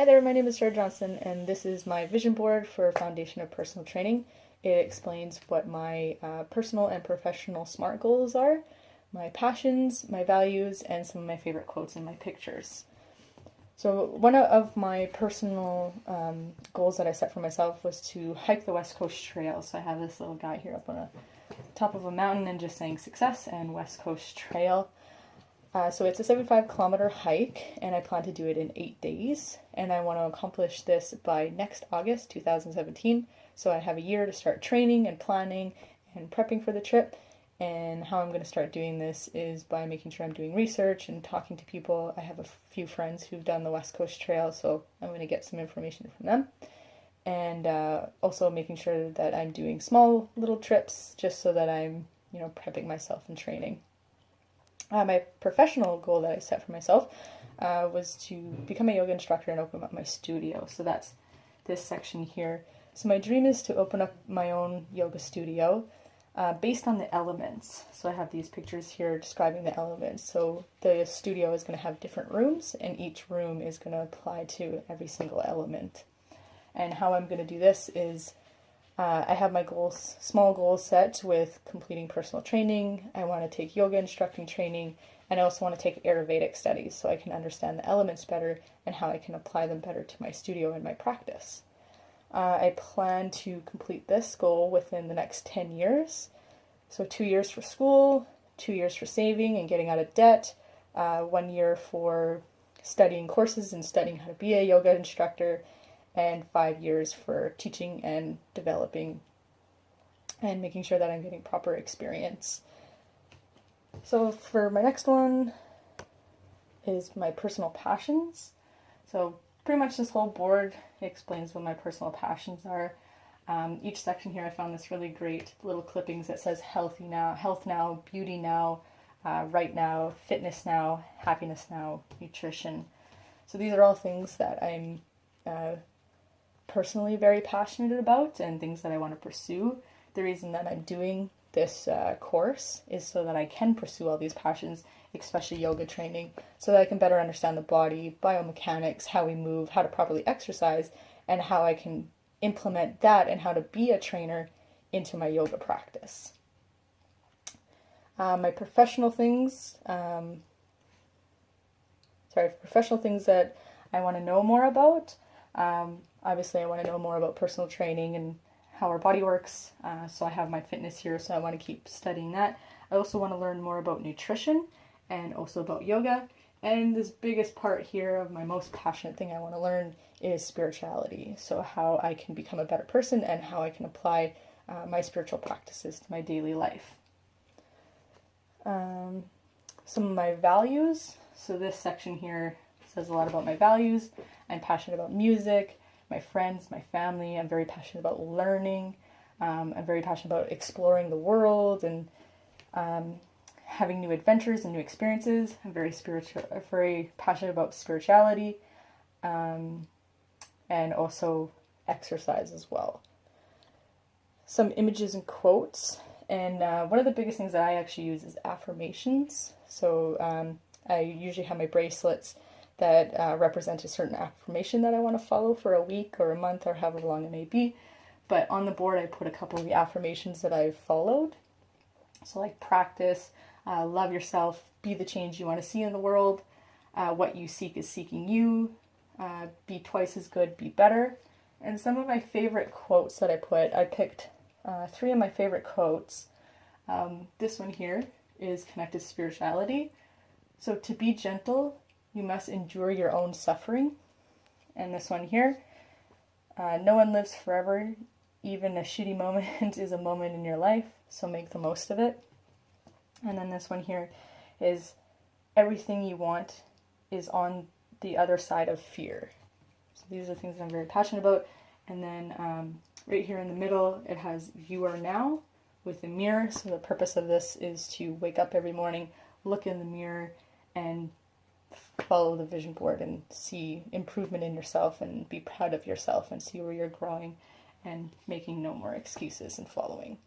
Hi there, my name is Sarah Johnson, and this is my vision board for Foundation of Personal Training. It explains what my personal and professional SMART goals are, my passions, my values, and some of my favorite quotes in my pictures. So one of my personal goals that I set for myself was to hike the West Coast Trail. So I have this little guy here up on the top of a mountain and just saying success and West Coast Trail. So it's a 75-kilometer hike, and I plan to do it in 8 days, and I want to accomplish this by next August 2017. So I have a year to start training and planning and prepping for the trip. And how I'm going to start doing this is by making sure I'm doing research and talking to people. I have a few friends who've done the West Coast Trail, so I'm going to get some information from them. And also making sure that I'm doing small little trips just so that I'm, prepping myself and training. My professional goal that I set for myself was to become a yoga instructor and open up my studio. So that's this section here. So my dream is to open up my own yoga studio based on the elements. So I have these pictures here describing the elements. So the studio is going to have different rooms, and each room is going to apply to every single element. And how I'm going to do this is I have my goals, small goals set with completing personal training. I want to take yoga instructing training, and I also want to take Ayurvedic studies so I can understand the elements better and how I can apply them better to my studio and my practice. I plan to complete this goal within the next 10 years. So 2 years for school, 2 years for saving and getting out of debt, 1 year for studying courses and studying how to be a yoga instructor, and 5 years for teaching and developing and making sure that I'm getting proper experience. So for my next one is my personal passions. So pretty much this whole board explains what my personal passions are. Each section here I found this really great little clippings that says health now, beauty now, right now, fitness now, happiness now, nutrition. So these are all things that I'm personally very passionate about and things that I want to pursue. The reason that I'm doing this course is so that I can pursue all these passions, especially yoga training, so that I can better understand the body, biomechanics, how we move, how to properly exercise, and how I can implement that and how to be a trainer into my yoga practice. My professional things, professional things that I want to know more about. Obviously, I want to know more about personal training and how our body works. So I have my fitness here, so I want to keep studying that. I also want to learn more about nutrition and also about yoga. And this biggest part here of my most passionate thing I want to learn is spirituality. So how I can become a better person and how I can apply my spiritual practices to my daily life. Some of my values. So this section here says a lot about my values. I'm passionate about music, my friends, my family. I'm very passionate about learning. I'm very passionate about exploring the world and having new adventures and new experiences. I'm very passionate about spirituality, and also exercise as well. Some images and quotes. And one of the biggest things that I actually use is affirmations. So I usually have my bracelets that represent a certain affirmation that I want to follow for a week or a month or however long it may be. But on the board I put a couple of the affirmations that I've followed. So like practice, love yourself, be the change you want to see in the world, what you seek is seeking you, be twice as good, be better. And some of my favorite quotes that I picked 3 of my favorite quotes. This one here is connected to spirituality. So to be gentle, you must endure your own suffering. And this one here, no one lives forever. Even a shitty moment is a moment in your life, so make the most of it. And then this one here is everything you want is on the other side of fear. So these are things that I'm very passionate about. And then right here in the middle, it has you are now with a mirror. So the purpose of this is to wake up every morning, look in the mirror, and follow the vision board and see improvement in yourself and be proud of yourself and see where you're growing and making no more excuses and following.